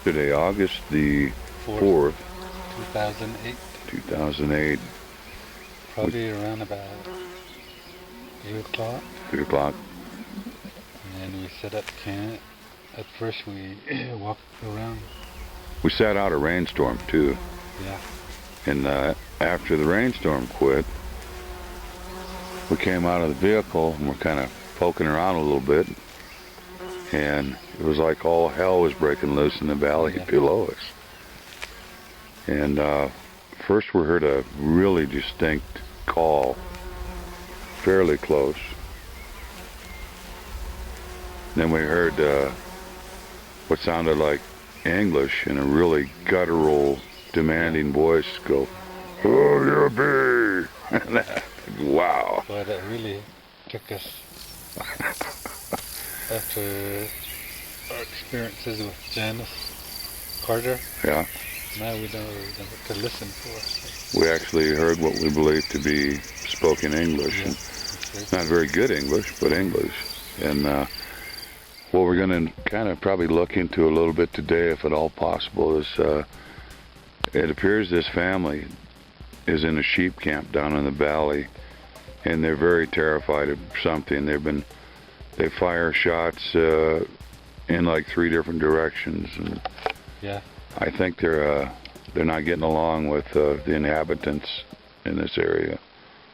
yesterday, August the 4th, 2008. 2008. Probably around about 3 o'clock. 3 o'clock. And then we set up camp. At first we walked around. We sat out a rainstorm too. Yeah. And after the rainstorm quit, we came out of the vehicle and we're kind of poking around a little bit. And it was like all hell was breaking loose in the valley below us. And first we heard a really distinct call, fairly close. Then we heard what sounded like English in a really guttural, demanding voice go, "Oh, you be!" Wow. But it really took us, after our experiences with Janice Carter, Yeah. now we know what to listen for. We actually heard what we believed to be spoken English. Yeah. And not very good English, but English. And what we're going to kind of probably look into a little bit today, if at all possible, is it appears this family is in a sheep camp down in the valley, and they're very terrified of something. They fire shots in like 3 different directions, and yeah, I think they're not getting along with the inhabitants in this area.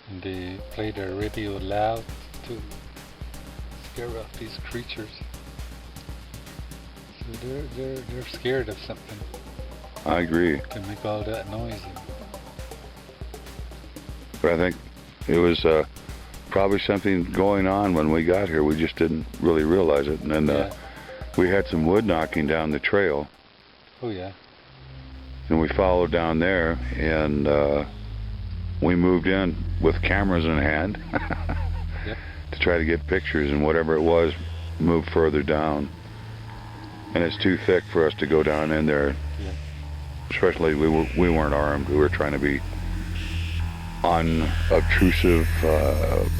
and they play their radio loud to scare off these creatures. So they're scared of something. I agree. To make all that noise. But I think it was probably something going on when we got here. We just didn't really realize it. And then we had some wood knocking down the trail. Oh yeah. And we followed down there, and we moved in with cameras in hand Yep. to try to get pictures, and whatever it was moved further down. And it's too thick for us to go down in there. Yeah. Especially we weren't armed. We were trying to be unobtrusive,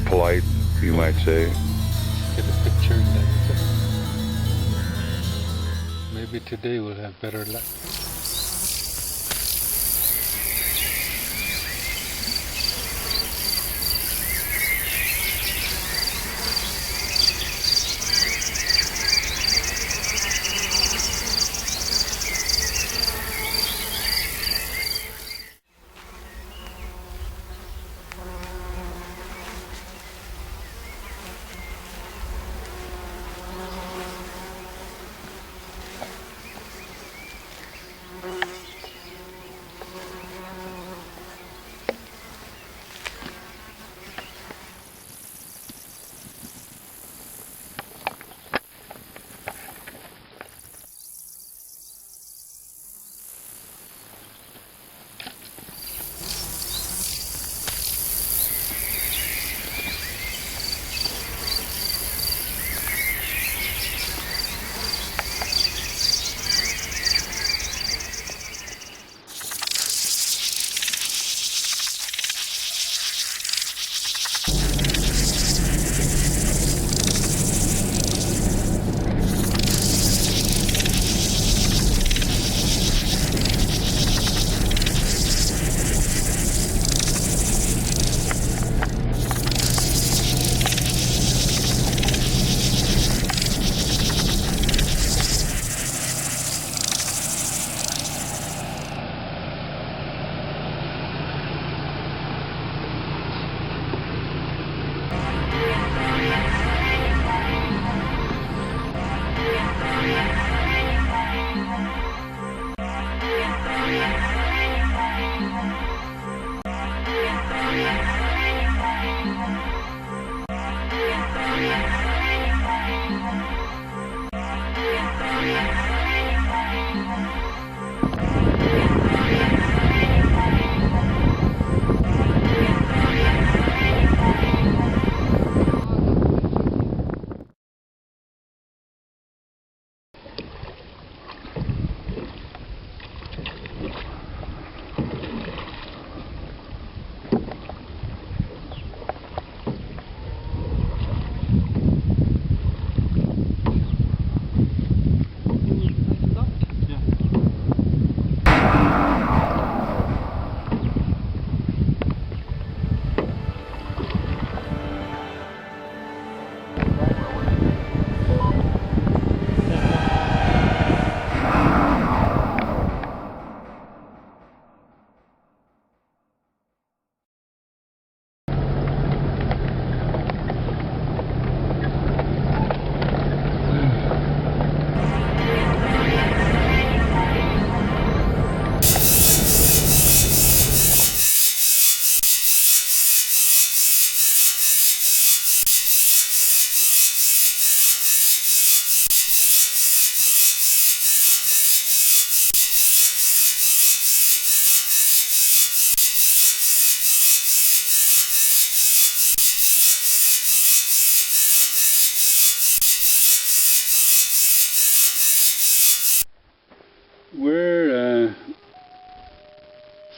polite, you might say. Get a picture. Maybe today we'll have better luck.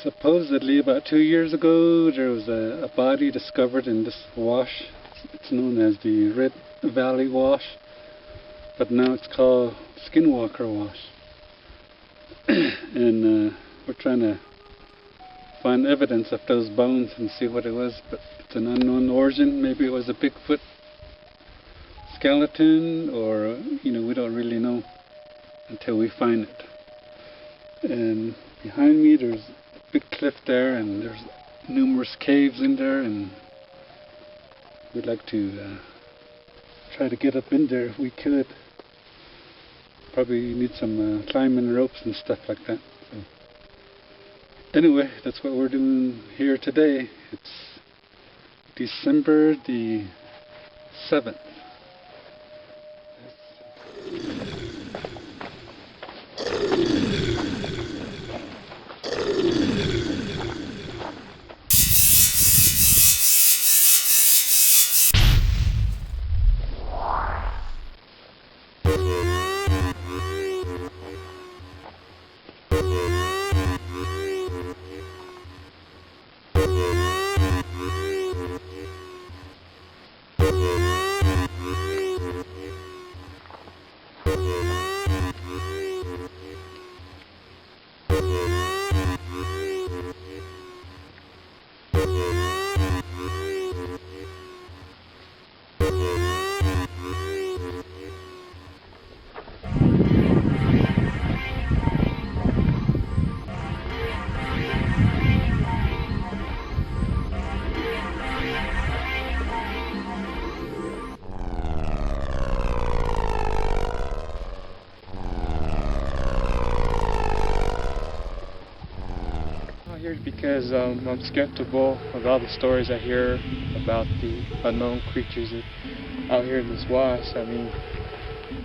Supposedly about 2 years ago there was a body discovered in this wash. It's known as the Red Valley Wash, but now it's called Skinwalker Wash. And we're trying to find evidence of those bones and see what it was, but it's an unknown origin. Maybe it was a Bigfoot skeleton, or we don't really know until we find it. And behind me there's a big cliff there, and there's numerous caves in there, and we'd like to try to get up in there if we could. Probably need some climbing ropes and stuff like that. So anyway, that's what we're doing here today. It's December the 7th. Because I'm skeptical of all the stories I hear about the unknown creatures out here in this wash. I mean,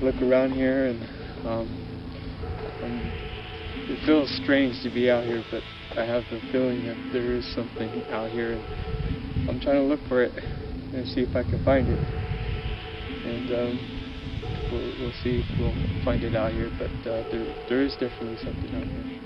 look around here and it feels strange to be out here, but I have the feeling that there is something out here, and I'm trying to look for it and see if I can find it. And we'll see if we'll find it out here, but there is definitely something out here.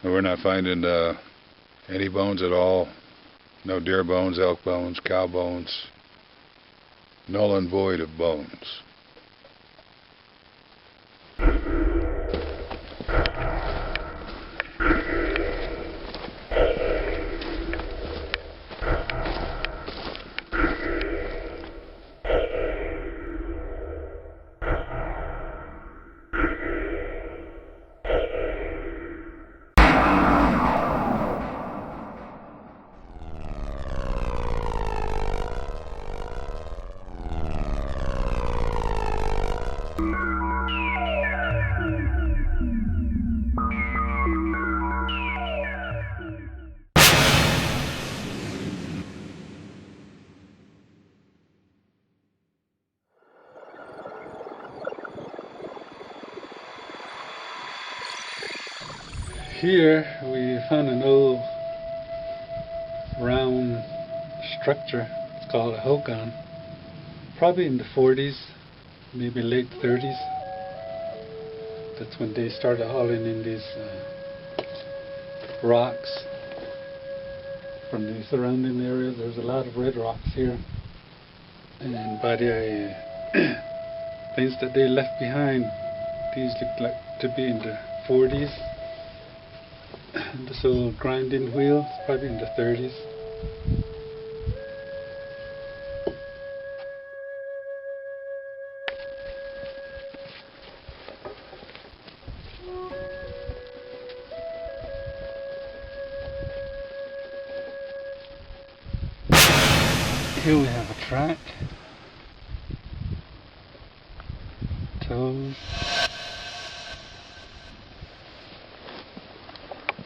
We're not finding any bones at all. No deer bones, elk bones, cow bones. Null and void of bones. Here we found an old round structure. It's called a hogan. Probably in the 40s, maybe late 30s. That's when they started hauling in these rocks from the surrounding areas. There's a lot of red rocks here. And by the things that they left behind, these look like to be in the 40s. This little grinding wheel is probably in the 30s. track. Toes.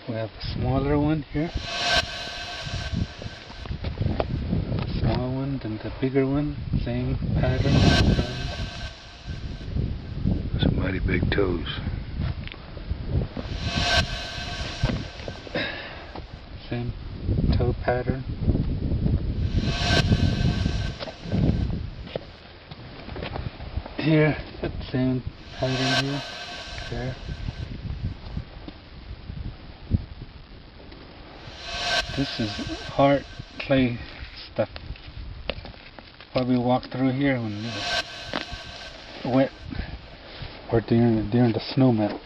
We have a smaller one here. Small one, then the bigger one. Same pattern. Some mighty big toes. Same toe pattern. Here, same pattern here. There. This is hard clay stuff. Probably walk through here when it's wet or during the snow melt.